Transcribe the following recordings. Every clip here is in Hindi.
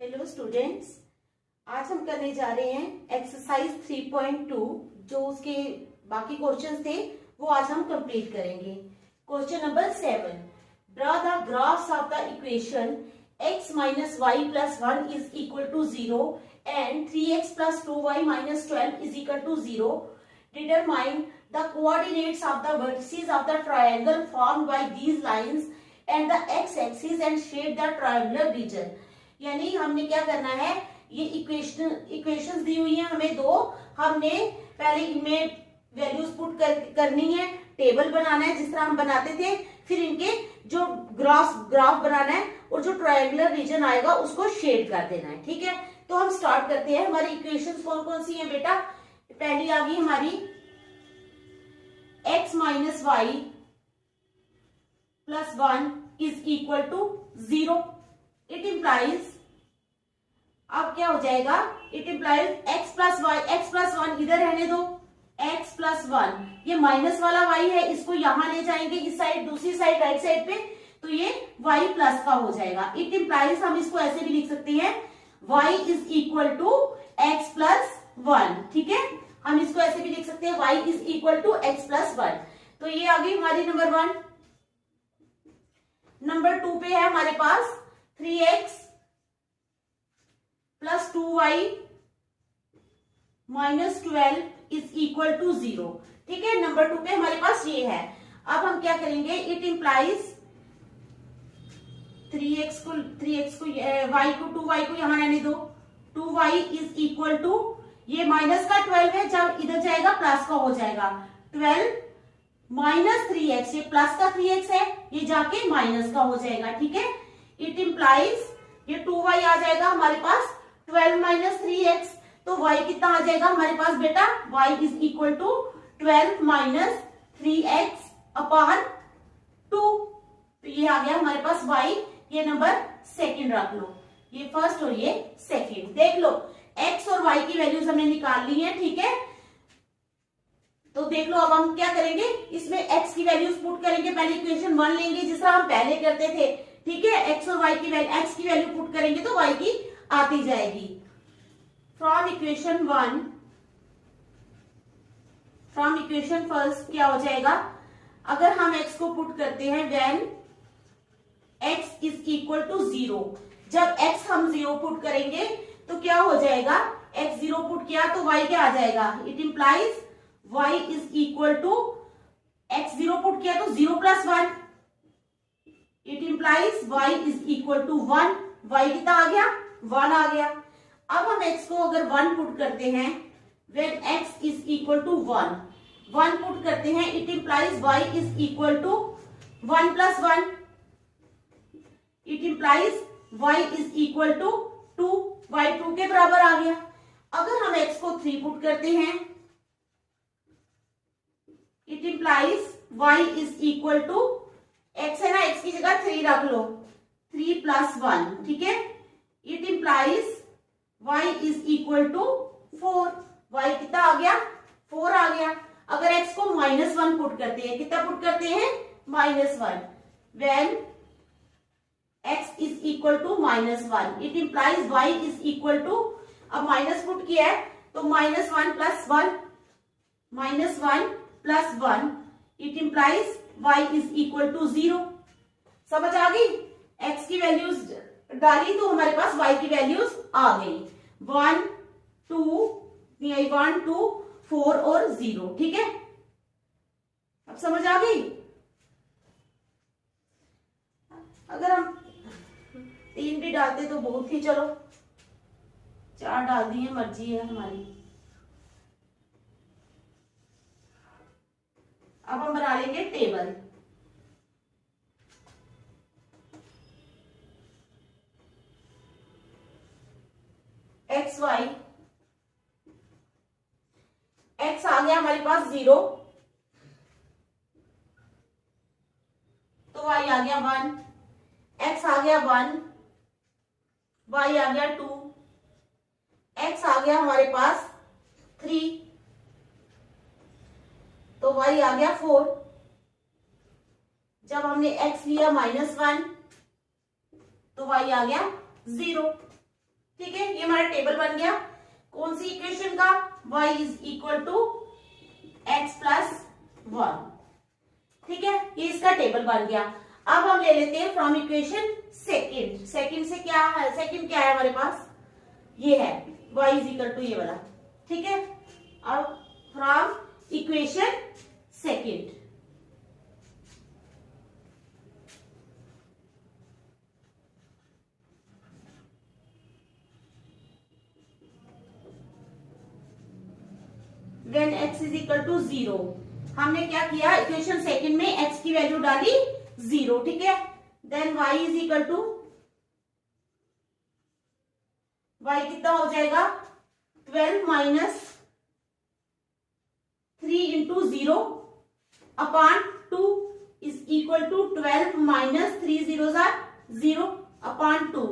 हेलो स्टूडेंट्स, आज हम करने जा रहे हैं एक्सरसाइज 3.2। जो उसके बाकी क्वेश्चंस थे वो आज हम कंप्लीट करेंगे। Question number 7, draw the graphs of the equation x minus y plus 1 is equal to 0 and 3x plus 2y minus 12 is equal to 0. Determine the coordinates of the vertices of the triangle formed by these lines and the x-axis and shade the triangular region. यानी हमने क्या करना है, ये इक्वेशंस दी हुई है हमें दो, हमने पहले इनमें वैल्यूज पुट करनी है, टेबल बनाना है जिस तरह हम बनाते थे, फिर इनके जो ग्राफ बनाना है और जो ट्रायंगुलर रीजन आएगा उसको शेड कर देना है। ठीक है, तो हम स्टार्ट करते हैं। हमारी इक्वेशंस कौन कौन सी हैं बेटा? पहली आ गई हमारी x minus y plus 1 is equal to 0। It implies, अब क्या हो जाएगा, it implies x plus y, x plus 1 इधर रहने दो, x प्लस 1, ये माइनस वाला y है, इसको यहां ले जाएंगे इस साइड, दूसरी साइड राइट साइड पे, तो ये y प्लस का हो जाएगा। इट इम्प्लाइज, हम इसको ऐसे भी लिख सकते हैं y is equal to x plus 1। ठीक है, हम इसको ऐसे भी लिख सकते हैं y is equal to x plus 1। तो ये आ गई हमारी नंबर 1। नंबर 2 पे है हमारे पास 3x plus 2y minus 12 is equal to 0। ठीक है, नंबर 2 पे हमारे पास ये है। अब हम क्या करेंगे, इट इंप्लाइज 3x को y को 2y को यहां रहने दो, 2y इज इक्वल टू, ये माइनस का 12 है, जब इधर जाएगा प्लस का हो जाएगा, 12 माइनस 3x, ये प्लस का 3x है, ये जाके माइनस का हो जाएगा। ठीक है, इट इंप्लाइज ये 2y आ जाएगा हमारे पास, 12 माइनस 3x, तो y कितना आ जाएगा हमारे पास बेटा, y is equal to 12 minus 3x upon 2। तो ये आ गया हमारे पास y, ये नंबर सेकंड रख लो, ये फर्स्ट और ये सेकंड। देख लो x और y की वैल्यूज हमने निकाल ली है। ठीक है, तो देख लो अब हम क्या करेंगे, इसमें x की वैल्यूज पुट करेंगे, पहले इक्वेशन 1 लेंगे जिस तरह हम पहले करते थे। ठीक है, x और y की वैल्यू, x की वैल्यू पुट करेंगे तो y की आती जाएगी। From equation 1, from equation first क्या हो जाएगा, अगर हम x को पुट करते हैं when x is equal to 0, जब x हम 0 पुट करेंगे तो क्या हो जाएगा, x 0 पुट किया तो y क्या आ जाएगा, it implies y is equal to, x 0 put किया तो 0 plus 1, it implies y is equal to 1, y कितना आ गया, 1 आ गया। अब हम x को अगर 1 पुट करते हैं, when x is equal to 1 put करते हैं, it implies y is equal to 1 plus 1, it implies y is equal to 2, y 2 के बराबर आ गया। अगर हम x को 3 पुट करते हैं, it implies y is equal to, x है ना, x की जगह 3 रख लो, 3 प्लस 1। ठीक है, it implies y is equal to 4, y कितना आ गया, 4 आ गया। अगर x को -1 पुट करते हैं, कितना पुट करते हैं, -1, when x is equal to -1, it implies y is equal to, अब माइनस पुट किया है तो -1 plus 1, -1 plus 1, it implies y is equal to 0। समझ आ गई, x की वैल्यूज डाली तो हमारे पास y की वैल्यूज आ गई, 1 2 4 और 0। ठीक है, अब समझ आ गई। अगर हम 3 भी डालते तो बहुत ही, चलो 4 डाल दिए, मर्जी है हमारी। अब हम बना लेंगे टेबल। एक्स वाई, एक्स आ गया हमारे पास 0, तो वाई आ गया 1, एक्स आ गया 1, वाई आ गया 2, एक्स आ गया हमारे पास 3, तो वाई आ गया 4। जब हमने x लिया -1 तो y आ गया 0। ठीक है, ये हमारा टेबल बन गया। कौन सी इक्वेशन का? y is equal to x plus 1। ठीक है, ये इसका टेबल बन गया। अब हम ले लेते हैं फ्रॉम इक्वेशन सेकंड। सेकंड से क्या है? सेकंड क्या है हमारे पास? ये है y इज इक्वल टू ये वाला। ठीक है, अब from equation second, when x is equal to 0, हमने क्या किया? इक्वेशन सेकंड में x की वैल्यू डाली 0। ठीक है, then y is equal to, y कितना हो जाएगा? 12 minus 3 into 0 upon 2 is equal to 12 minus 3 zero 0 upon 2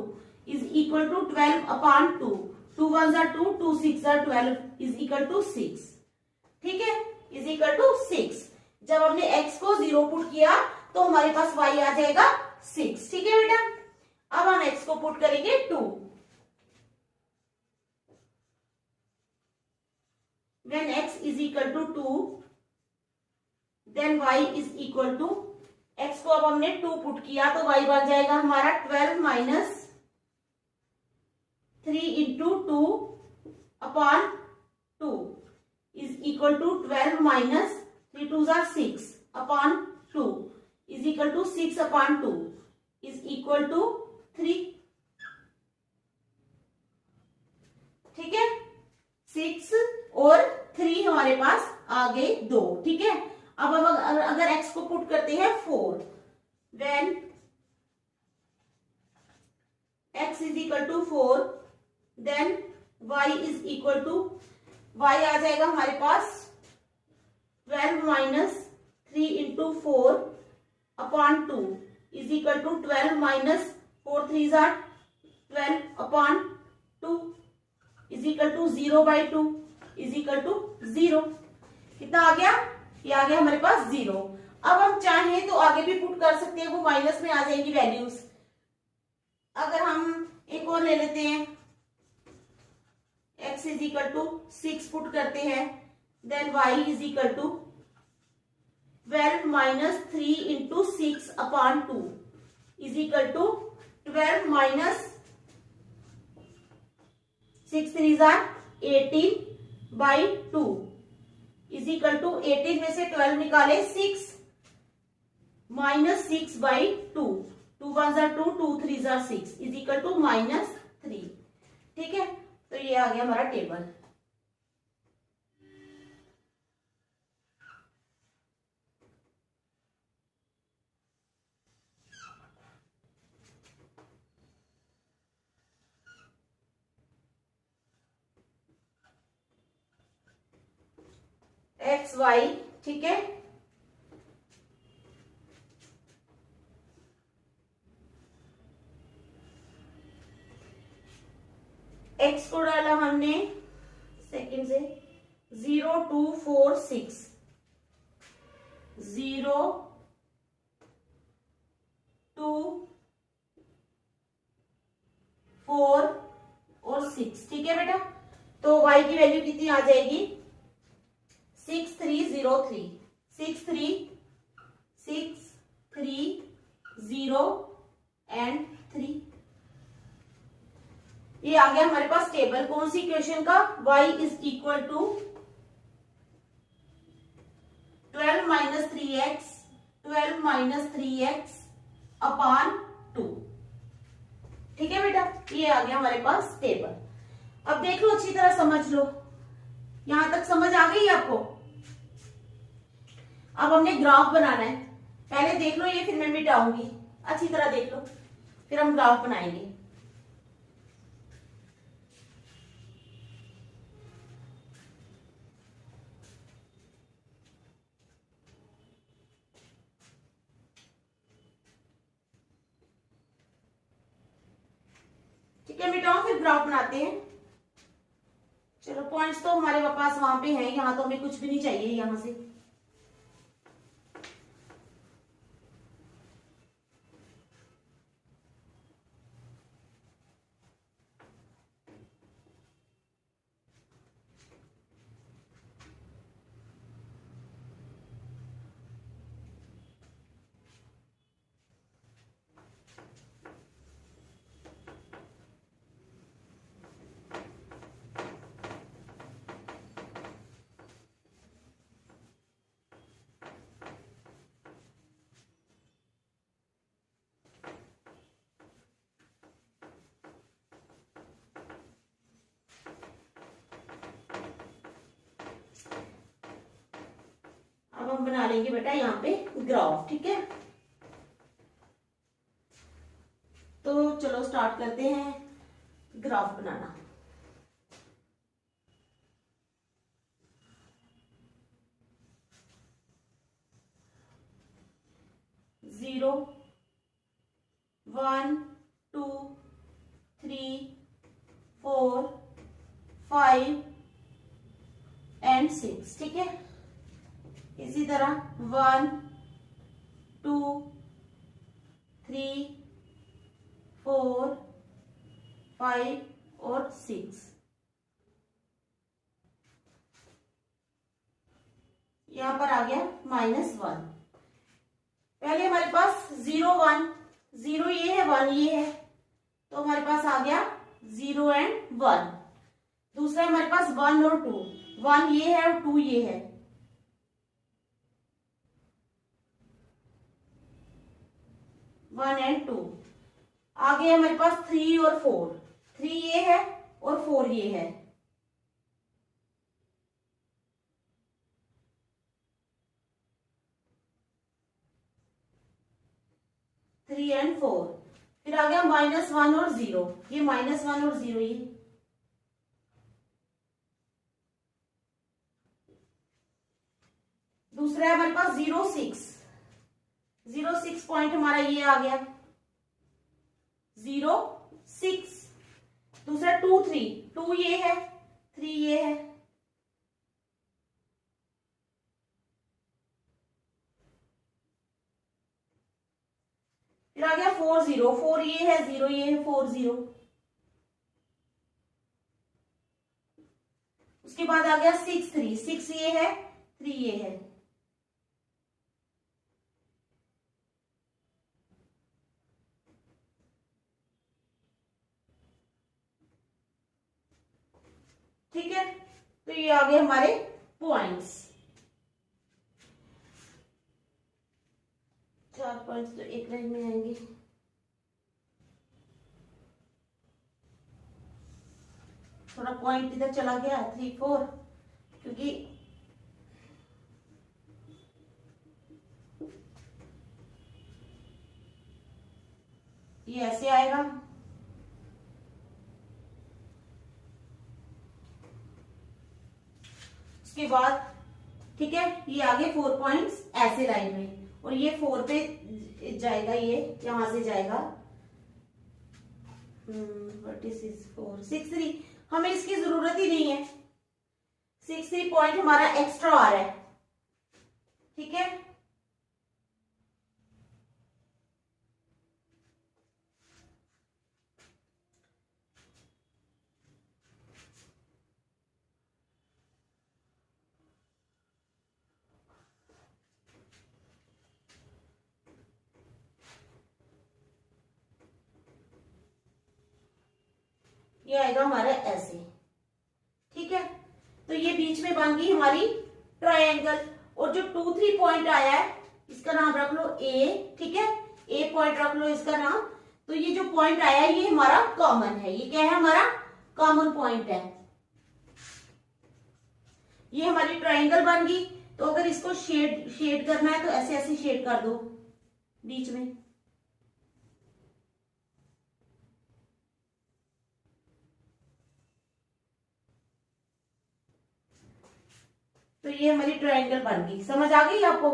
is equal to 12 upon 2। 2 1 2, 2 6 12 is equal to 6। ठीक है, इज इक्वल टू 6। जब हमने x को 0 पुट किया तो हमारे पास y आ जाएगा 6। ठीक है बेटा, अब हम x को पुट करेंगे 2। When x is equal to 2, then y is equal to, x को अब हमने 2 पुट किया तो y बन जाएगा हमारा 12 minus 3 into 2 upon 2 is equal to 12 minus 3 2 6 upon 2 is equal to 6 upon 2 is equal to 3। ठीक है, 6 और 3 हमारे पास आ गए 2। ठीक है, अब हम अगर x को पुट करते हैं 4, when x is equal to 4, then y is equal to, y आ जाएगा हमारे पास 12 minus 3 into 4 upon 2 is equal to 12 minus 4 3 12 upon 2 is equal to 0 by 2 is equal to 0। कितना आ गया? ये आ गया हमारे पास 0। अब हम चाहें तो आगे भी पुट कर सकते हैं, वो माइनस में आ जाएंगी वैल्यूज। अगर हम एक और ले लेते हैं, x is equal to 6 put करते हैं, then y is equal to 12 minus 3 into 6 upon 2 is equal to 12 minus 6 3 18 by 2 is equal to 18 में से 12 निकाले 6 minus 6 by 2, 2 1 2, 2 3 6 is equal to minus 3। ठीक है, तो ये आ गया हमारा टेबल। X Y. ठीक है, एक्स को डाला हमने सेकंड से 0 2 4 6, 0 2 4 और 6। ठीक है बेटा, तो y की वैल्यू कितनी आ जाएगी? 6303, 630 एंड 3। ये आ गया हमारे पास टेबल। कौन सी इक्वेशन का? y is equal to 12 minus 3x, 12 minus 3x upon 2। ठीक है बेटा, ये आ गया हमारे पास टेबल। अब देख लो, अच्छी तरह समझ लो। यहां तक समझ आ गई आपको? अब हमने ग्राफ बनाना है। पहले देख लो ये, फिर मैं मिटाऊंगी। अच्छी तरह देख लो, फिर हम ग्राफ बनाएंगे। ठीक है, मिटाओ फिर ग्राफ बनाते हैं। चलो, पॉइंट्स तो हमारे पास वहां पे हैं, यहां तो हमें कुछ भी नहीं चाहिए यहां से। हम बना लेंगे बेटा यहाँ पे ग्राफ, ठीक है। तो चलो स्टार्ट करते हैं ग्राफ बनाना। जीरो, 1, 2, 3, 4, 5 एंड 6, ठीक है। इसी तरह 1, 2, 3, 4, 5 और 6। यहां पर आ गया -1। पहले हमारे पास 0, 1, 0 ये है, 1 ये है, तो हमारे पास आ गया 0 एंड 1। दूसरा हमारे पास 1 और 2, 1 ये है और 2 ये है, वन एंड 2। आगे हमारे पास 3 और 4, 3 ये है और 4 ये है, थ्री एंड 4। फिर आ गया -1 और 0, ये -1 और 0 ये। दूसरा है हमारे पास 0, 6, 0, 6 पॉइंट हमारा ये आ गया 0, 6। दूसरा 2, 3, 2 ये है, 3 ये है, फिर आ गया 4, 0, 4 ये है, 0 ये है, 4, 0। उसके बाद आ गया 6, 3, 6 ये है, 3 ये है, ठीक है। तो ये आ गए हमारे पॉइंट्स। 4 पॉइंट्स तो एक लाइन में आएंगे। थोड़ा पॉइंट इधर चला गया 3, 4, क्योंकि ये ऐसे आएगा, उसके बाद ठीक है ये आगे 4 पॉइंट्स ऐसे लाइन में, और ये 4 पे जाएगा, ये यहां से जाएगा 4, 6, 3। हमें इसकी जरूरत ही नहीं है, 6, 3 पॉइंट हमारा एक्स्ट्रा आ रहा है, ठीक है। ये आएगा हमारा ऐसे, ठीक है। तो ये बीच में बन गई हमारी ट्रायंगल, और जो 2, 3 पॉइंट आया है इसका नाम रख लो ए, ठीक है, ए पॉइंट रख लो इसका नाम। तो ये जो पॉइंट आया है ये हमारा कॉमन है, ये क्या है हमारा कॉमन पॉइंट है, ये हमारी ट्रायंगल बन गई। तो अगर इसको शेड करना है तो ऐसे ऐसे शेड कर दो बीच में, तो ये हमारी ट्रायंगल बन गई। समझ आ गई आपको,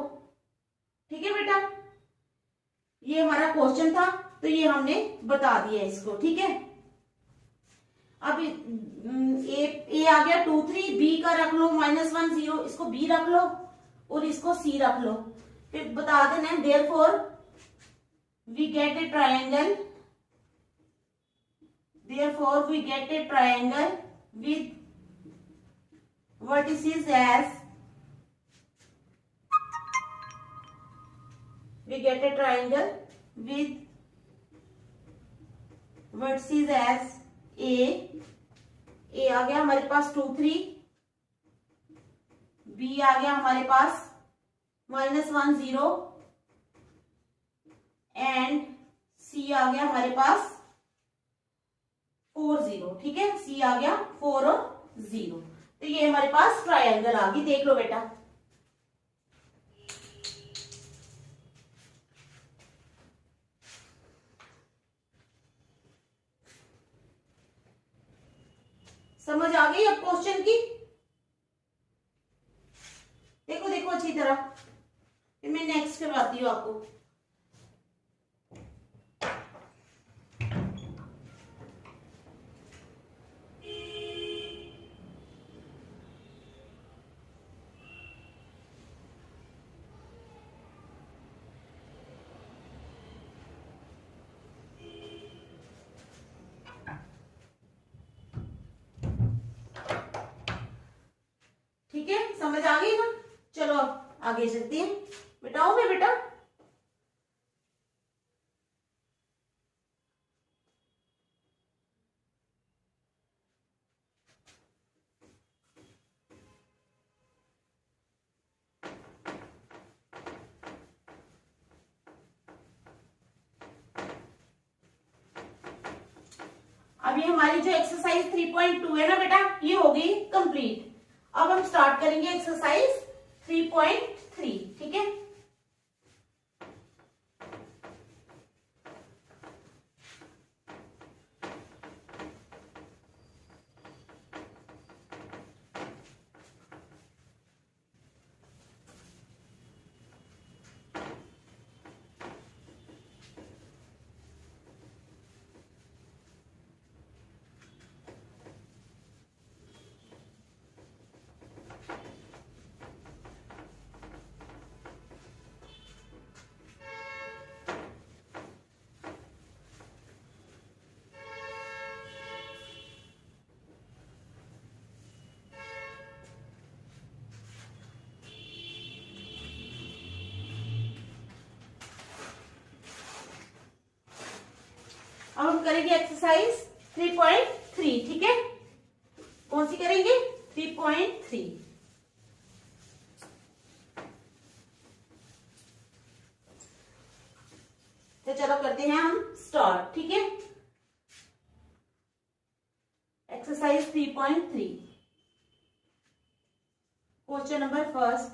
ठीक है बेटा। ये हमारा क्वेश्चन था, तो ये हमने बता दिया इसको, ठीक है। अब ए आ गया 2, 3, बी का रख लो -1, 0, इसको बी रख लो और इसको सी रख लो, फिर बता देना therefore we get a triangle, therefore we get a triangle with vertices as, we get a triangle with vertices as a आ गया हमारे पास 2, 3, b आ गया हमारे पास -1, 0 एंड c आ गया हमारे पास 4, 0, ठीक है। c आ गया 4 और 0, तो ये हमारे पास ट्रायंगल आ गई, देख लो बेटा। समझ आ गई अब क्वेश्चन की? देखो देखो अच्छी तरह, फिर मैं नेक्स्ट करवाती हूँ आपको। ठीक है, समझ आ गई ना? चलो अब आगे चलते हैं। बेटाओ मैं बेटा, अभी हमारी जो एक्सरसाइज 3.2 है ना बेटा, ये हो गई कंप्लीट। अब हम स्टार्ट करेंगे एक्सरसाइज 3.3। ठीक है, अब हम करेंगे एक्सरसाइज 3.3। ठीक है, कौन सी करेंगे? 3.3। तो चलो करते हैं हम स्टार्ट। ठीक है, exercise 3.3, question number first,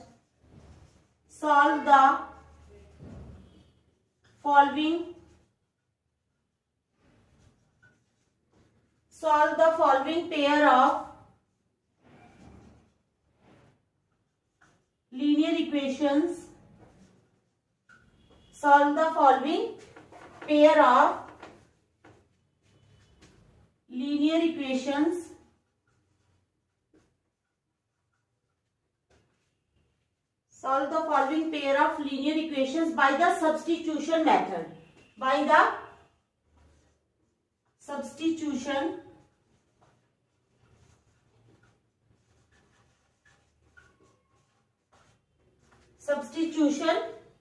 solve the following pair of linear equations. Solve the following pair of linear equations. Solve the following pair of linear equations by the substitution method. By the substitution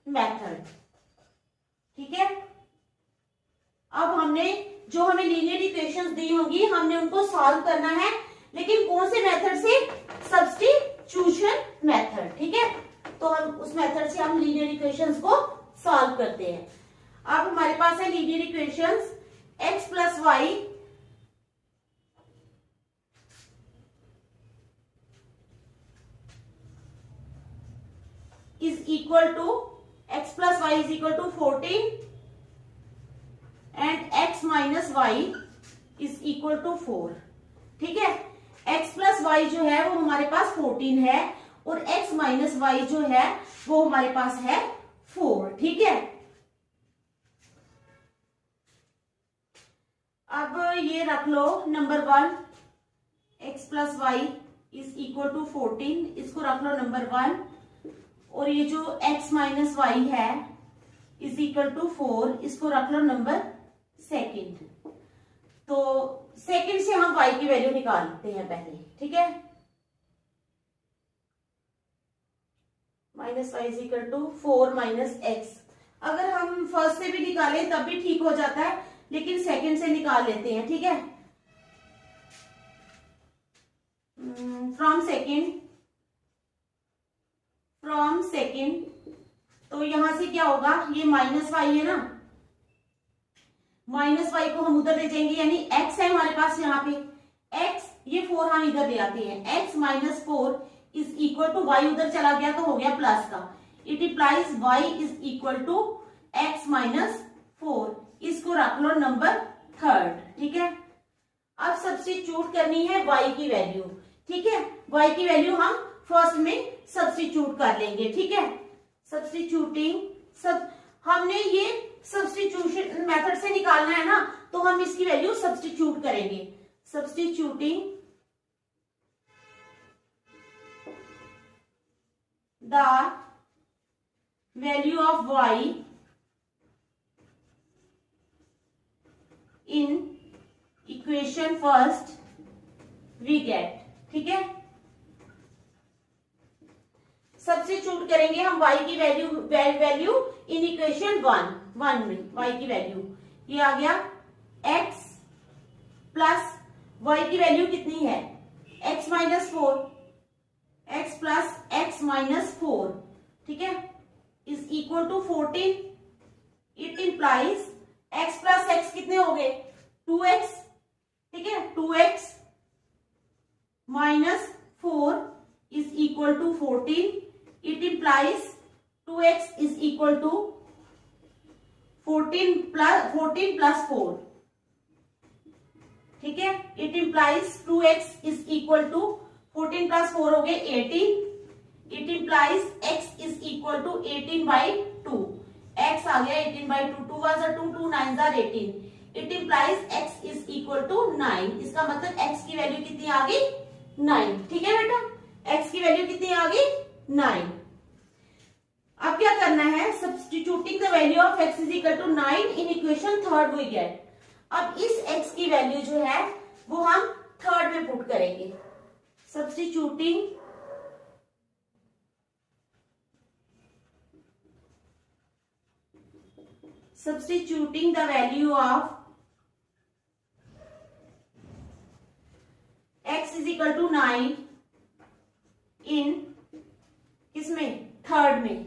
method. ठीक है, अब हमने जो हमें लीनियर इक्वेशंस दी होंगी हमने उनको सॉल्व करना है, लेकिन कौन से मेथड से? Substitution method. ठीक है, तो हम उस मेथड से हम लीनियर इक्वेशंस को सॉल्व करते हैं। अब हमारे पास है linear equations x plus y is equal to x plus y is equal to 14 and x minus y is equal to 4। ठीक है, x plus y जो है वो हमारे पास 14 है और x minus y जो है वो हमारे पास है 4। ठीक है, अब ये रख लो number 1, x plus y is equal to 14, इसको रख लो नंबर 1, और ये जो x माइनस वाई है इज इक्वल टू 4, इसको रख लो नंबर सेकंड। तो सेकंड से हम y की वैल्यू निकालते हैं पहले। ठीक है, minus y is equal to 4 minus x. अगर हम फर्स्ट से भी निकालें तब भी ठीक हो जाता है, लेकिन सेकंड से निकाल लेते हैं। ठीक है, फ्रॉम सेकेंड तो यहां से क्या होगा? ये माइनस वाई है ना, माइनस वाई को हम उधर ले जाएंगे, यानी x है हमारे पास यहाँ पे x, ये 4 हम इधर ले आते हैं। x minus 4 is equal to y, उधर चला गया तो हो गया प्लस का। It implies y is equal to x minus 4, इसको रख लो नंबर थर्ड। ठीक है, अब सब्स्टिट्यूट करनी है y की वैल्यू, ठीक है। y की वैल्यू हम फर्स्ट में सब्स्टिट्यूट कर लेंगे, ठीक है। सब्स्टिट्यूटिंग हमने ये सब्स्टिट्यूशन मेथड से निकालना है ना, तो हम इसकी वैल्यू सब्स्टिट्यूट करेंगे। Substituting the value of y in equation first we get, ठीक है। सब्स्टिट्यूट करेंगे हम y की वैल्यू इन इक्वेशन वन में। y की वैल्यू ये आ गया x प्लस y की वैल्यू कितनी है, x minus 4, x plus x minus 4, ठीक है, is equal to 14। It implies x plus x कितने हो गए, 2x, ठीक है। 2x minus 4 is equal to 14। It implies 2x is equal to 14 plus 4, ठीक है। It implies 2x is equal to 14 plus 4 हो गए 18। It implies x is equal to 18 by 2। x आ गया 18 by 2, 2 was 2, 2 9s are 18। It implies x is equal to 9। इसका मतलब x की वैल्यू कितनी आ गई, 9, ठीक है बेटा। x की वैल्यू कितनी आ गई, 9। अब क्या करना है, substituting the value of x is equal to 9 in equation third we get. अब इस x की वैल्यू जो है वो हम थर्ड में पुट करेंगे। Substituting the value of x is equal to 9 in किसमें, थर्ड में।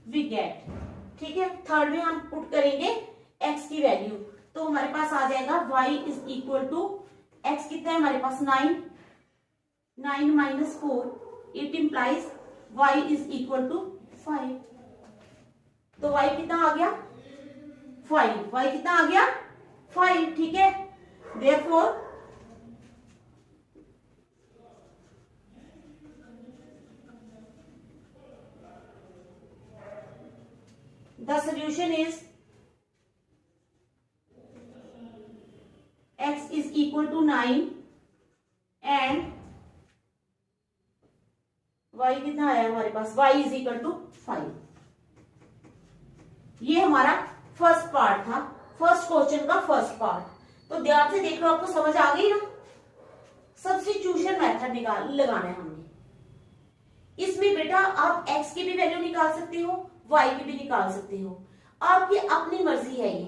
वी गेट, ठीक है। थर्ड में हम पुट करेंगे x की वैल्यू, तो हमारे पास आ जाएगा y is equal to x कितना है हमारे पास 9, 9 minus 4। It implies y is equal to 5। तो y कितना आ गया, 5। y कितना आ गया, 5, ठीक है। Therefore the solution is x is equal to 9 and y कितना आया हमारे पास, y is equal to 5। ये हमारा फर्स्ट पार्ट था, फर्स्ट क्वेश्चन का फर्स्ट पार्ट। तो ध्यान से देख लो, आपको समझ आ गई ना। सब्स्टिट्यूशन मेथड लगाना है हमने। इसमें बेटा आप x की भी वैल्यू निकाल सकते हो, y की भी निकाल सकते हो, आपकी अपनी मर्जी है। ये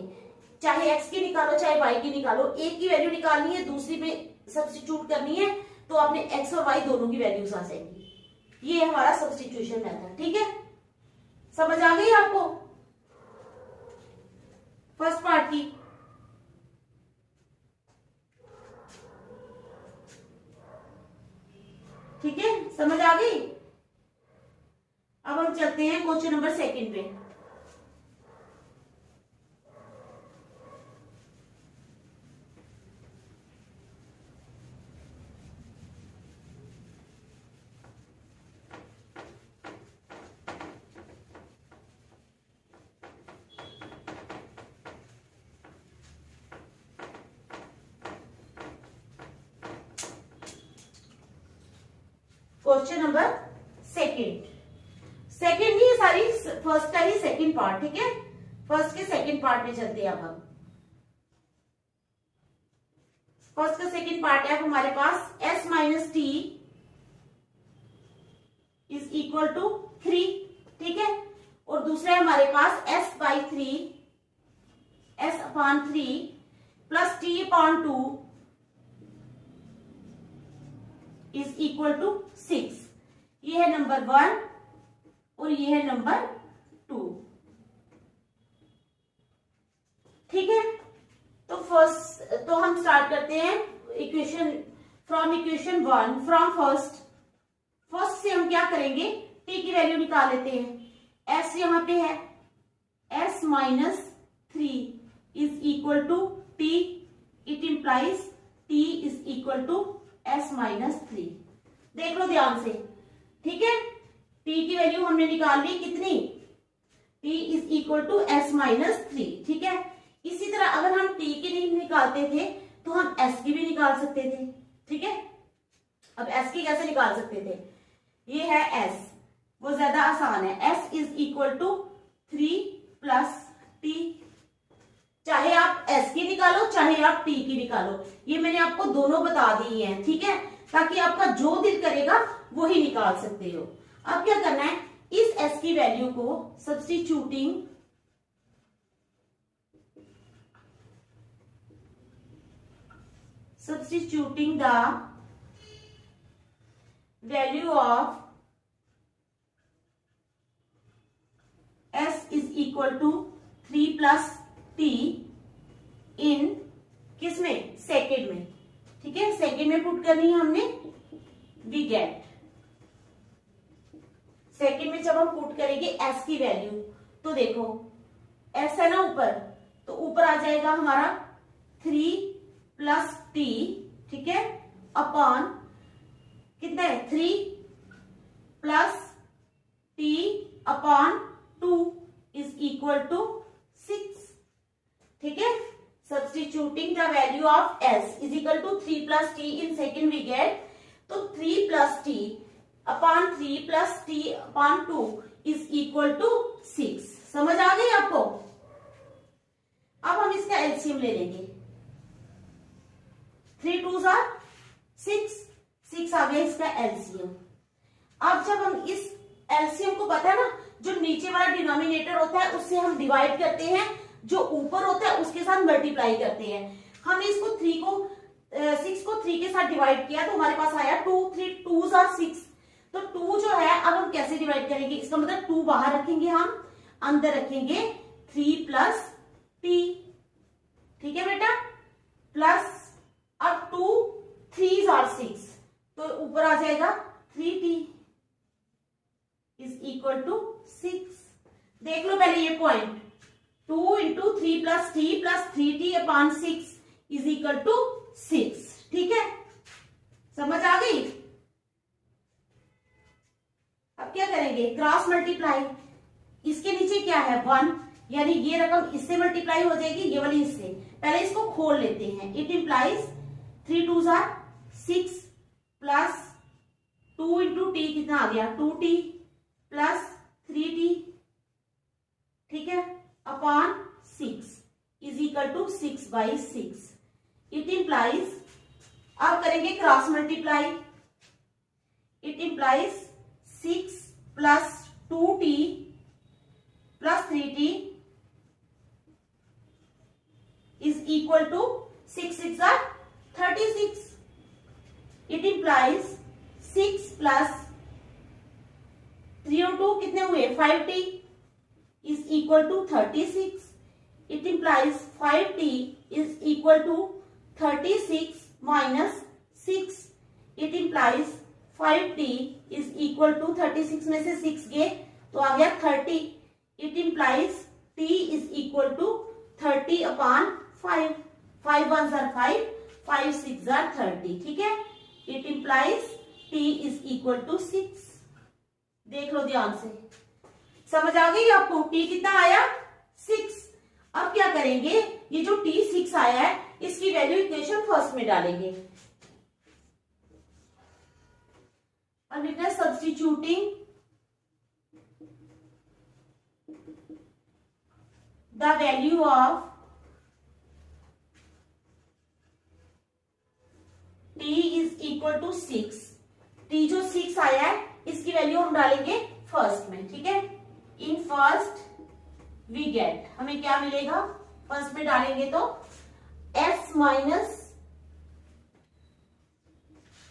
चाहे x की निकालो चाहे y की निकालो, एक की वैल्यू निकालनी है दूसरी में सब्स्टिट्यूट करनी है, तो आपने x और y दोनों की वैल्यूज आ जाएंगी। ये हमारा सब्स्टिट्यूशन मेथड, ठीक है। समझ आ गई आपको फर्स्ट पार्ट की। ठीक है, समझ आ गई। अब हम चलते हैं क्वेश्चन नंबर सेकंड पे। क्वेश्चन नंबर सेकंड ही सारी फर्स्ट का ही सेकंड पार्ट, ठीक है। फर्स्ट के सेकंड पार्ट में चलते हैं। अब हम फर्स्ट का सेकंड पार्ट है हमारे पास s minus t is equal to 3, ठीक है। और दूसरा है हमारे पास s by 3 s upon 3 plus t upon 2 is equal to 6। ये है नंबर 1 और ये है नंबर 2, ठीक है। तो हम स्टार्ट करते हैं equation from equation 1। From first से हम क्या करेंगे, t की वैल्यू निकाल लेते हैं। s यहाँ पे है, s minus 3 is equal to t. It implies t is equal to s minus 3. देख लो ध्यान से, ठीक है। t की वैल्यू हमने निकाल ली कितनी, t is equal to s minus 3, ठीक है। इसी तरह अगर हम t की नहीं निकालते थे तो हम s की भी निकाल सकते थे, ठीक है। अब s की कैसे निकाल सकते थे, ये है s, वो ज्यादा आसान है। s is equal to 3 plus t। चाहे आप s की निकालो चाहे आप t की निकालो, ये मैंने आपको दोनों बता दी है, ठीक है, ताकि आपका जो दिल करेगा वो ही निकाल सकते हो। अब क्या करना है, इस s की वैल्यू को substituting the value of s is equal to 3 plus t in किसमें, सेकेंड में, ठीक है। सेकेंड में पुट करनी है हमने, वी गेट, सेकेंड में जब हम पुट करेंगे s की वैल्यू, तो देखो s है ना ऊपर, तो ऊपर आ जाएगा हमारा 3 प्लस t, ठीक है, अपॉन कितना है 3 plus t upon 2 is equal to 6, ठीक है। Substituting the value of s is equal to 3 plus t in second we get, तो 3 plus t upon 3 plus t upon 2 is equal to 6। समझ आ गई आपको। अब हम इसका एलसीएम ले लेंगे, 3 2s are 6, 6 आ गया इसका एलसीएम। अब जब हम इस एलसीएम को, पता है ना, जो नीचे वाला डिनोमिनेटर होता है उससे हम डिवाइड करते हैं, जो ऊपर होता है उसके साथ मल्टीप्लाई करते हैं। हमने इसको 6 को 3 के साथ डिवाइड किया तो हमारे पास आया 2, 3 2s are 6। तो 2 जो है, अब हम कैसे डिवाइड करेंगे, इसका मतलब 2 बाहर रखेंगे, हम अंदर रखेंगे 3 प्लस t, ठीक है बेटा, प्लस अब 2 3s are 6, तो ऊपर आ जाएगा 3t इज इक्वल टू 6। देख लो पहले ये point, 2 into 3 plus t plus 3t upon 6 is equal to 6, ठीक है। समझ आ गई। अब क्या करेंगे, क्रॉस मल्टीप्लाई, इसके नीचे क्या है 1, यानी ये रकम इससे मल्टीप्लाई हो जाएगी, ये वाली इससे। पहले इसको खोल लेते हैं, it implies 3 2s are 6 plus 2 into t कितना आ गया 2t प्लस 3t, ठीक है, upon 6 is equal to 6/6। It implies, अब करेंगे cross multiply, it implies 6 plus 2t plus 3t is equal to 6 6 are 36। It implies 6 plus 3 और 2 कितने हुए 5t is equal to 36। It implies 5t is equal to 36 minus 6। It implies 5t is equal to 36 में से 6 गए तो आ गया 30। It implies t is equal to 30 upon 5, 5 1s are 5, 5 6s are 30, ठीक है। It implies t is equal to 6। देख लो ध्यान से, समझ आ गई आपको, t कितना आया 6। अब क्या करेंगे, ये जो t 6 आया है इसकी वैल्यू इक्वेशन फर्स्ट में डालेंगे। अब लिखना है substituting the value of t is equal to 6। t जो 6 आया है इसकी वैल्यू हम डालेंगे फर्स्ट में, ठीक है। इन फर्स्ट वी गेट, हमें क्या मिलेगा, फर्स्ट में डालेंगे तो s माइनस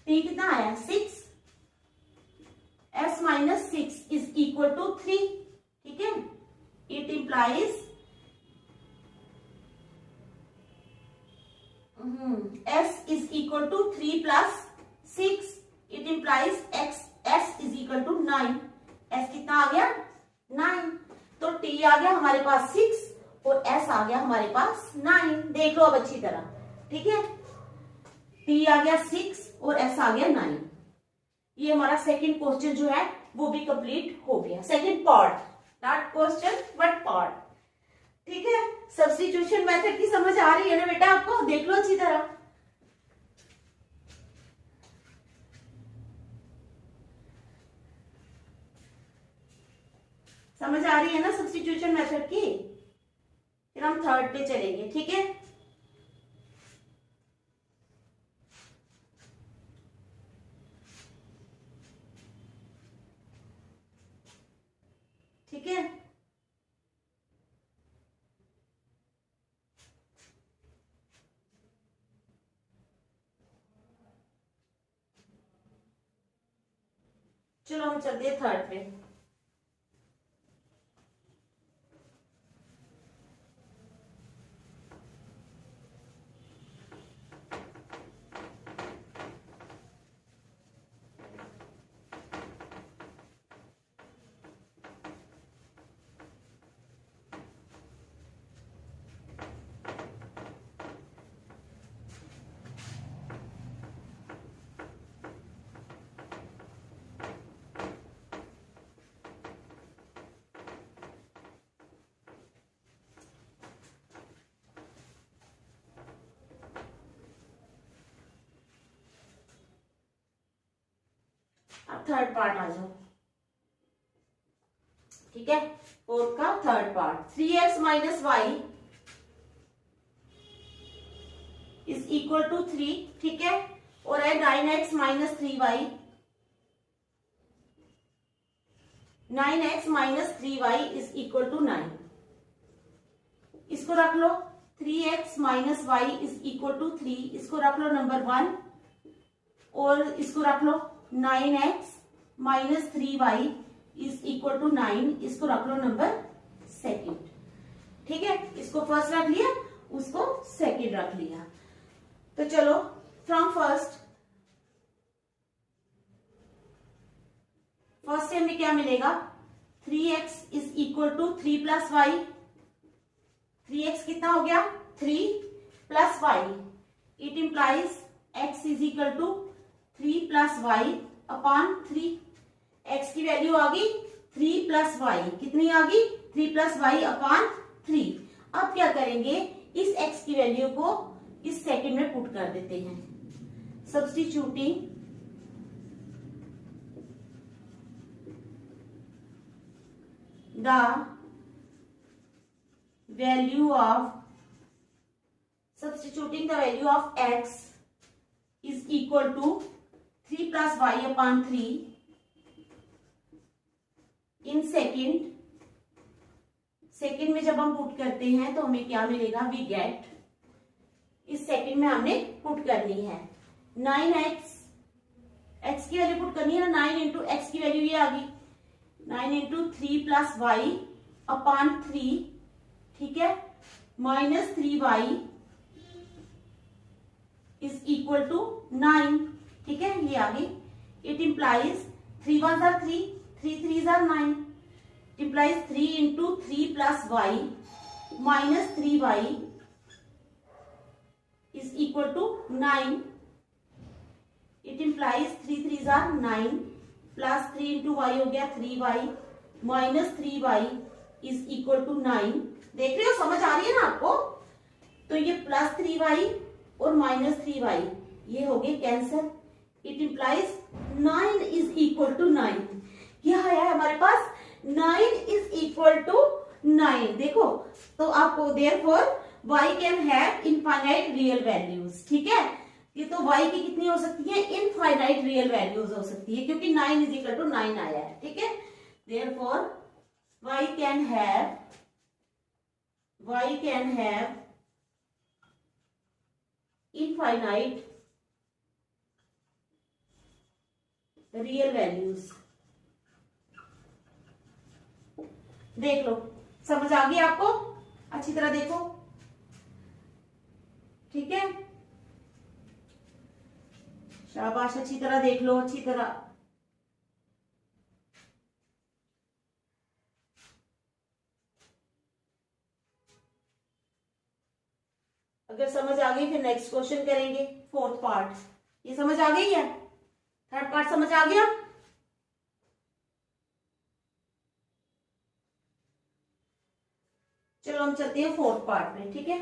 t कितना आया 6, s minus 6 is equal to 3, ठीक है। It implies s is equal to 3 plus 6। It implies s is equal to 9। s कितना आ गया 9। तो टी आ गया हमारे पास 6 और एस आ गया हमारे पास 9। देख लो अब अच्छी तरह, ठीक है। टी आ गया 6 और एस आ गया 9। ये हमारा सेकंड क्वेश्चन जो है वो भी कंप्लीट हो गया, second part, not question but part, ठीक है। सब्स्टिट्यूशन मेथड की समझ आ रही है ना बेटा आपको? देख लो अच्छी तरह। समझ आ रही है ना सब्स्टिट्यूशन मेथड की? फिर हम थर्ड पे चलेंगे, ठीक है। ठीक है, चलो हम चलते हैं थर्ड पे। अब थर्ड पार्ट आ जाओ, ठीक है। फोर्थ का third part, 3x minus y is equal to 3, ठीक है। और है 9x minus 3y, 9x minus 3y is equal to 9। इसको रख लो, 3x minus y is equal to 3, इसको रख लो नंबर 1। और इसको रख लो 9x minus 3y is equal to 9, इसको रख लो नंबर सेकंड, ठीक है। इसको फर्स्ट रख लिया, उसको सेकंड रख लिया। तो चलो फ्रॉम फर्स्ट से हमें क्या मिलेगा? 3x is equal to 3 plus y. 3x कितना हो गया? 3 plus y. It implies x is equal to 3 plus y upon 3। x की वैल्यू आ गई 3 प्लस वाई, कितनी आ गई? 3 प्लस वाई अपॉन 3। अब क्या करेंगे, इस x की वैल्यू को इस सेकंड में पुट कर देते हैं, substituting the value of x is equal to 3 plus y upon 3 in second में जब हम पुट करते हैं तो हमें क्या मिलेगा? वी गेट, इस सेकेंड में हमने पुट करनी है 9x, x की वैल्यू पुट करनी है ना, 9 इंटू एक्स की वैल्यू ये आ गई 9 इंटू 3 प्लस वाई अपॉन 3, ठीक है, minus 3y is equal to 9, ठीक है, ये आ गई। It implies 3 1 are 3, 3 3 are 9, it implies 3 into 3 plus y minus 3y is equal to 9। It implies 3 3 are 9 plus 3 into y हो गया 3y minus 3y is equal to 9। देख रहे हो, समझ आ रही है ना आपको? तो ये प्लस 3y और माइनस 3y ये हो गए cancel. It implies 9 is equal to 9। क्या आया है हमारे पास? 9 इज इक्वल टू 9। देखो, तो आपको therefore y can have infinite real values, ठीक है। ये तो y की कितनी हो सकती है? इनफाइनाइट रियल वैल्यूज हो सकती है, क्योंकि 9 इज इक्वल टू 9 आया है, ठीक है। Therefore y can have infinite real values. देख लो, समझ आ गई आपको? अच्छी तरह देखो, ठीक है, शाबाश, अच्छी तरह देख लो, अच्छी तरह। अगर समझ आ गई फिर नेक्स्ट क्वेश्चन करेंगे, फोर्थ पार्ट। ये समझ आ गई है? थर्ड पार्ट समझ आ गया? चलो हम चलते हैं फोर्थ पार्ट में, ठीक है।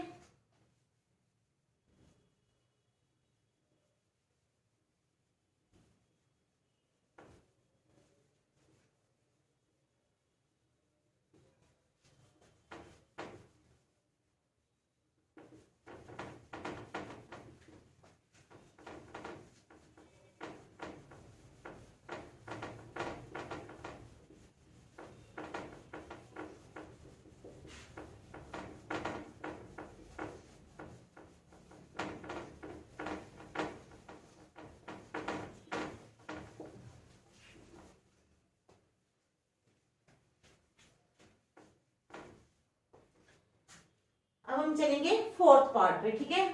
अब हम चलेंगे फोर्थ पार्ट पे, ठीक है।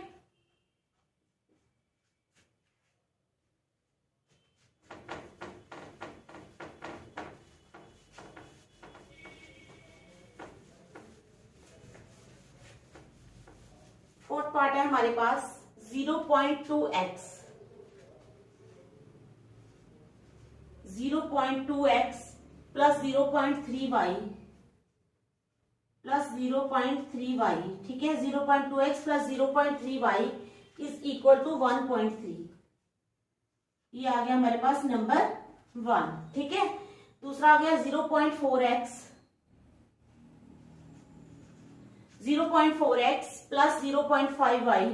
फोर्थ पार्ट है हमारे पास 0.2x 0.2x plus 0.3y plus 0.3y, ठीक है। 0.2x plus 0.3y is equal to 1.3। ये आ गया हमारे पास नंबर 1, ठीक है। दूसरा आ गया 0.4x 0.4x plus 0.5y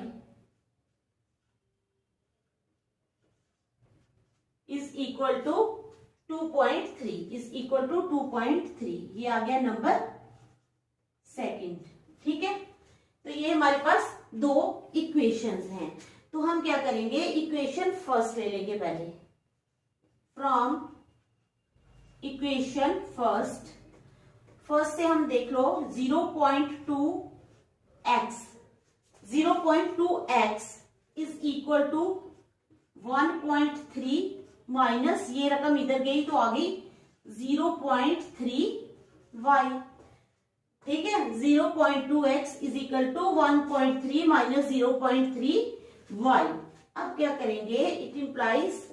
is equal to 2.3 is equal to 2.3। ये आ गया नंबर सेकंड, ठीक है। तो ये हमारे पास दो इक्वेशंस हैं। तो हम क्या करेंगे, इक्वेशन फर्स्ट ले लेंगे पहले। फ्रॉम इक्वेशन फर्स्ट से हम देख लो 0.2x is equal to 1.3 minus ये रकम इधर गई तो आ गई 0.3y, ठीक है। 0.2x is equal to 1.3 minus 0.3y। अब क्या करेंगे, it implies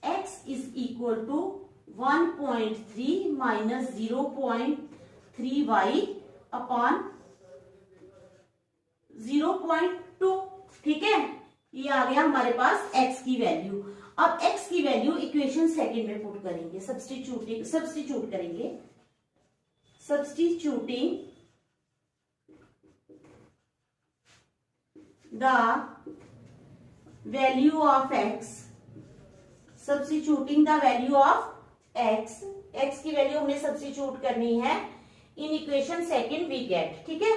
x is equal to 1.3 minus 0.3y upon 0.2, ठीक है। ये आ गया हमारे पास x की वैल्यू। अब x की वैल्यू इक्वेशन सेकंड में पुट करेंगे, सब्स्टिट्यूट करेंगे। Substituting the value of x, substituting the value of x की वैल्यू हमने सब्स्टिट्यूट करनी है in equation second we get, ठीक है।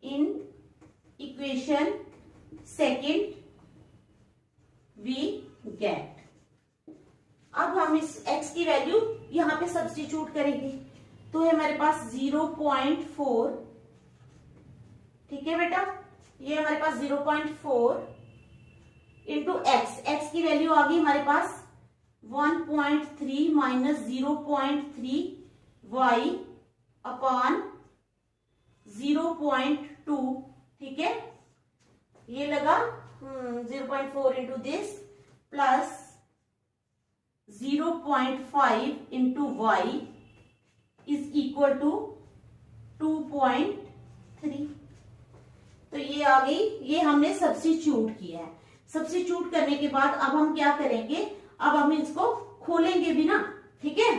In equation second we get. अब हम इस x की वैल्यू यहां पे सब्स्टिट्यूट करेंगे तो है हमारे पास 0.4, ठीक है बेटा। ये हमारे पास 0.4 इंटू x की वैल्यू आ गई हमारे पास 1.3 माइनस 0.3y अपॉन 0.2, ठीक है। ये लगा 0.4 into this plus 0.5 into y is equal to 2.3। तो ये आ गई, ये हमने सब्स्टिट्यूट किया है। सब्स्टिट्यूट करने के बाद अब हम क्या करेंगे, अब हम इसको खोलेंगे भी ना, ठीक है।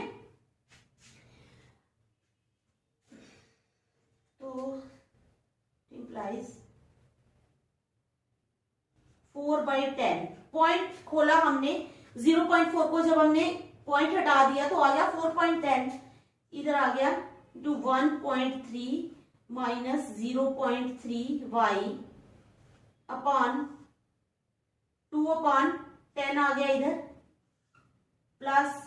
तो इंप्लाइज 4/10 पॉइंट खोला हमने, 0.4 को जब हमने पॉइंट हटा दिया तो आ गया 4.10, इधर आ गया टू 1.3 माइनस 0.3y अपॉन 2/10 आ गया इधर plus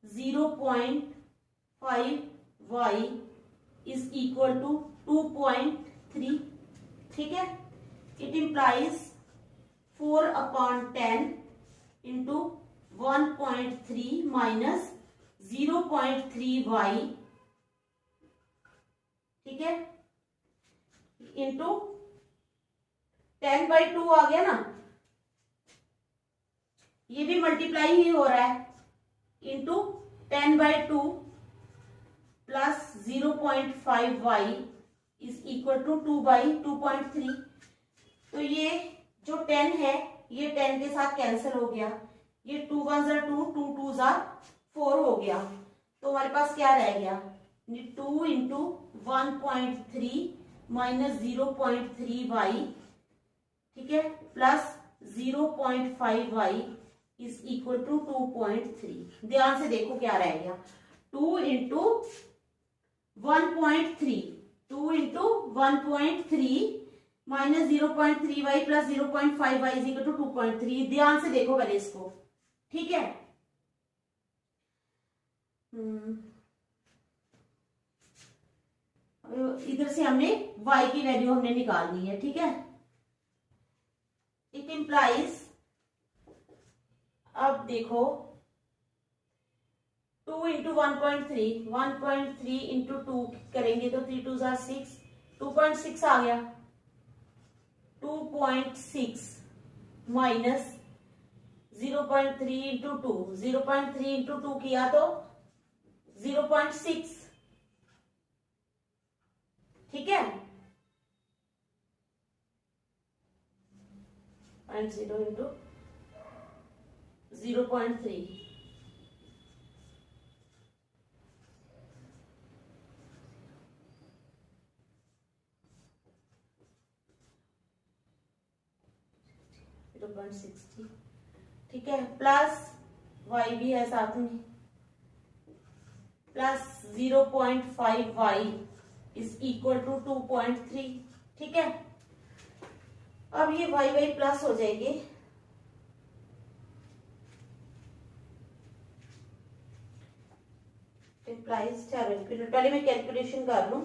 0.5y is equal to 2.3, ठीक है। It implies 4/10 into 1.3 minus 0.3y, ठीक है। इंटू 10/2 आ गया ना, ये भी मल्टीप्लाई ही हो रहा है, into 10/2 plus 0.5y is equal to 2/2.3। तो ये जो 10 है ये 10 के साथ कैंसिल हो गया, ये 2 1 जार 2, 2 2 जार 4 हो गया। तो हमारे पास क्या रह गया, 2 इंटू 1.3 माइनस 0.3y, ठीक है, plus 0.5y is equal to 2.3। ध्यान से देखो क्या रह गया, 2 into 1.3, 2 into 1.3 minus 0.3y plus 0.5y is equal to 2.3। ध्यान से देखो पहले इसको, ठीक है। इधर से हमने y की वैल्यू हमने निकालनी है, ठीक है। इट इंप्लाइज, अब देखो 2 इंटू 1.3 इंटू 2 करेंगे तो 3 2 जार 6, 2.6 आ गया। 2.6 माइनस 0.3 इंटू 2, 0.3 इंटू 2 किया तो 0.6, ठीक है। 0 इंटू 0.3, ठीक है, प्लस y भी है साथ में, plus 0.5y is equal to 2.3, ठीक है। अब ये y प्लस हो जाएंगे, इम्प्लाइज 7। पहले मैं कैलकुलेशन कर लूं,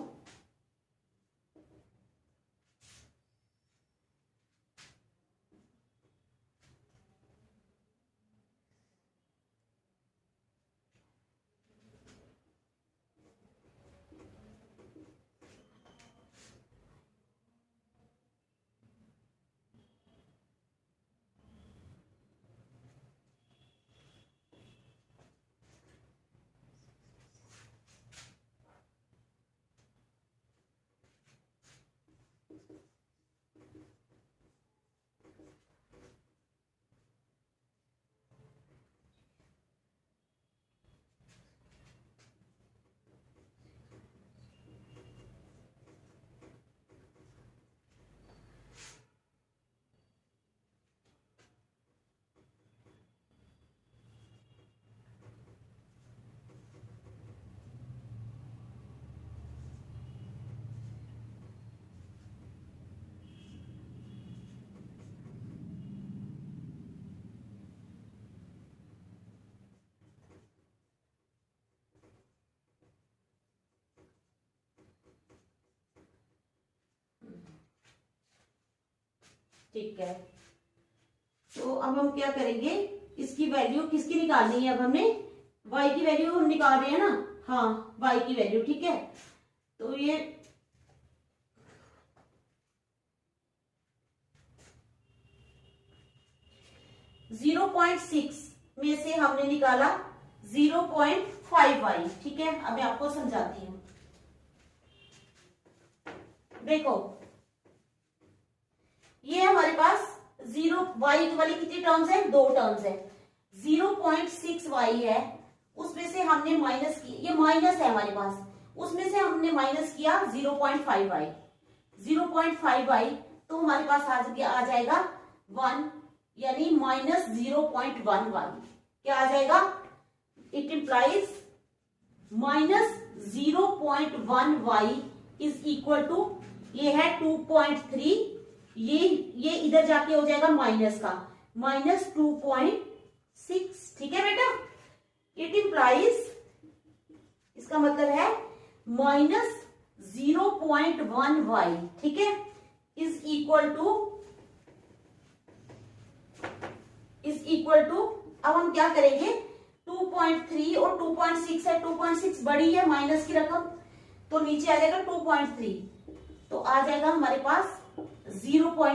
ठीक है। तो अब हम क्या करेंगे, इसकी वैल्यू किसकी निकालनी है, अब हमें y की वैल्यू हम निकाल रहे हैं ना, हाँ y की वैल्यू, ठीक है। तो ये जीरो 0.6 में से हमने निकाला 0.5y, ठीक है। अब मैं आपको समझाती हूं, देखो ये हमारे पास 0 y वाली कितनी टर्म्स है, 2 टर्म्स है। 0.6y है, उसमें से हमने माइनस किया, ये माइनस है हमारे पास, उसमें से हमने माइनस किया 0.5y, 0.5y, तो हमारे पास आ जाएगा 1, यानी माइनस 0.11। क्या आ जाएगा, it implies minus 0.1y is equal to, ये है 2.3, ये इधर जाके हो जाएगा माइनस का, माइनस 2.6, ठीक है बेटा। इट इंप्लाइज, इसका मतलब है माइनस 0.1y, ठीक है, इज इक्वल टू, अब हम क्या करेंगे, 2.3 और 2.6 है, 2.6 बड़ी है माइनस की रकम, तो नीचे आ जाएगा 2.3, तो आ जाएगा हमारे पास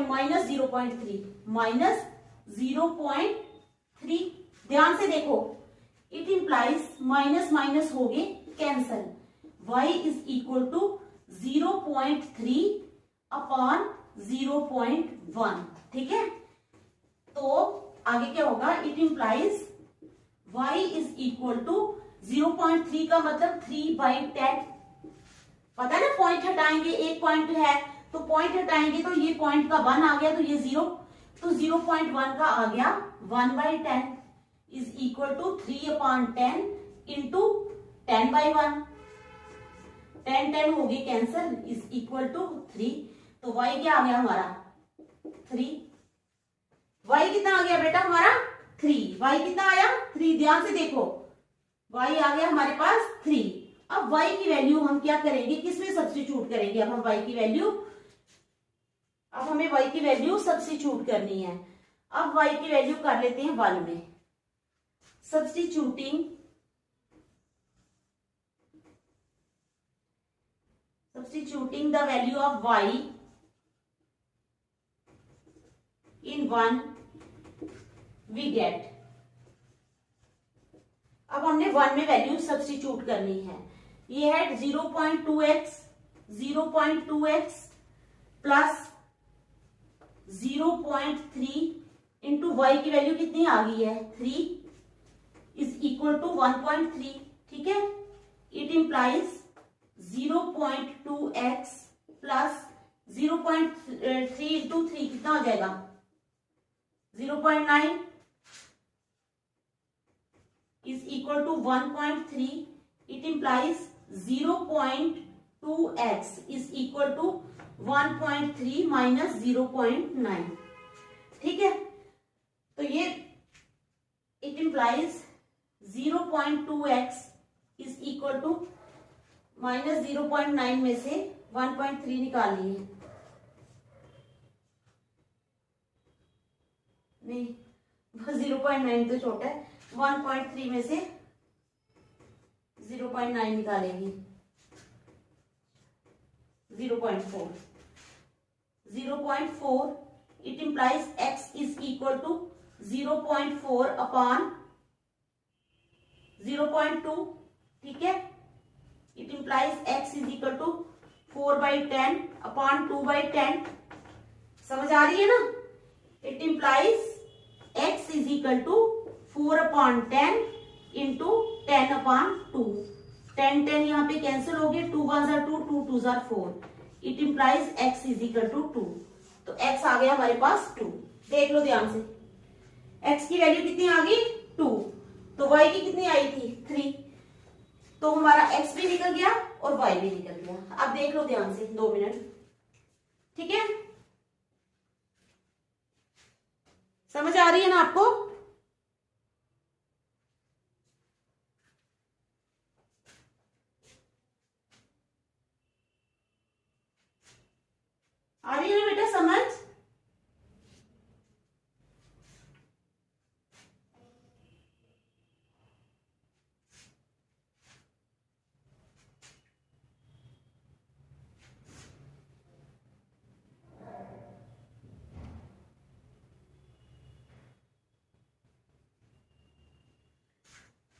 माइनस 0.3। ध्यान से देखो, इट इंप्लाइज माइनस माइनस हो गए cancel, y is equal to 0.3 upon 0.1। ठीक है, तो आगे क्या होगा, it implies y is equal to 0.3 का मतलब 3/10। पता है ना, पॉइंट हटाएंगे, एक पॉइंट है तो पॉइंट हटाएंगे तो ये पॉइंट का 1 आ गया, तो ये 0, तो 0.1 का आ गया 1/10 इज इक्वल टू 3/10 इंटू 10/1। 10 हो गई कैंसल, इज इक्वल टू 3। तो y क्या आ गया हमारा 3। y कितना आ गया बेटा हमारा 3। y कितना आया 3, ध्यान से देखो, y आ गया हमारे पास 3। अब y की वैल्यू हम क्या करेंगे, किसमें सब्स्टिट्यूट करेंगे, अब हम y की वैल्यू, अब हमें y की वैल्यू सब्स्टिट्यूट करनी है। अब y की वैल्यू कर लेते हैं 1 में, substituting the value of y in 1 we get. अब हमने 1 में वैल्यू सब्स्टिट्यूट करनी है। ये है 0.2x प्लस 0.3 इंटू वाई की वैल्यू कितनी आ गई है 3 इज इक्वल टू 1.3। ठीक है, it implies 0.2x plus 0.3 into 3 कितना हो जाएगा 0.9 is equal to 1.3. It implies 0.2x is equal to 1.3 minus 0.9. ठीक है, तो ये it implies 0.2x is equal to minus 0.9 में से 1.3 निकालिए, नहीं 0.9 तो छोटा है, 1.3 में से 0.9 निकालेंगे 0.4। 0.4 it implies x is equal to 0.4 upon 0.2। ठीक है, it implies x is equal to 4/10 upon 2/10। समझ आ रही है ना, it implies x is equal to 4/10 into 10/2। 10 यहाँ पे कैंसिल हो गए, 2 1 2 2 2 4। It implies x is equal to 2। तो x आ गया हमारे पास 2। देख लो ध्यान से, x की वैल्यू कितनी आ गई 2, तो y की कितनी आई थी 3, तो हमारा x भी निकल गया और y भी निकल गया। अब देख लो ध्यान से 2 मिनट। ठीक है, समझ आ रही है ना आपको? आ रही है ना बेटा समझ?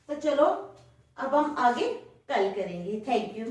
तो चलो अब हम आगे कल करेंगे। Thank you.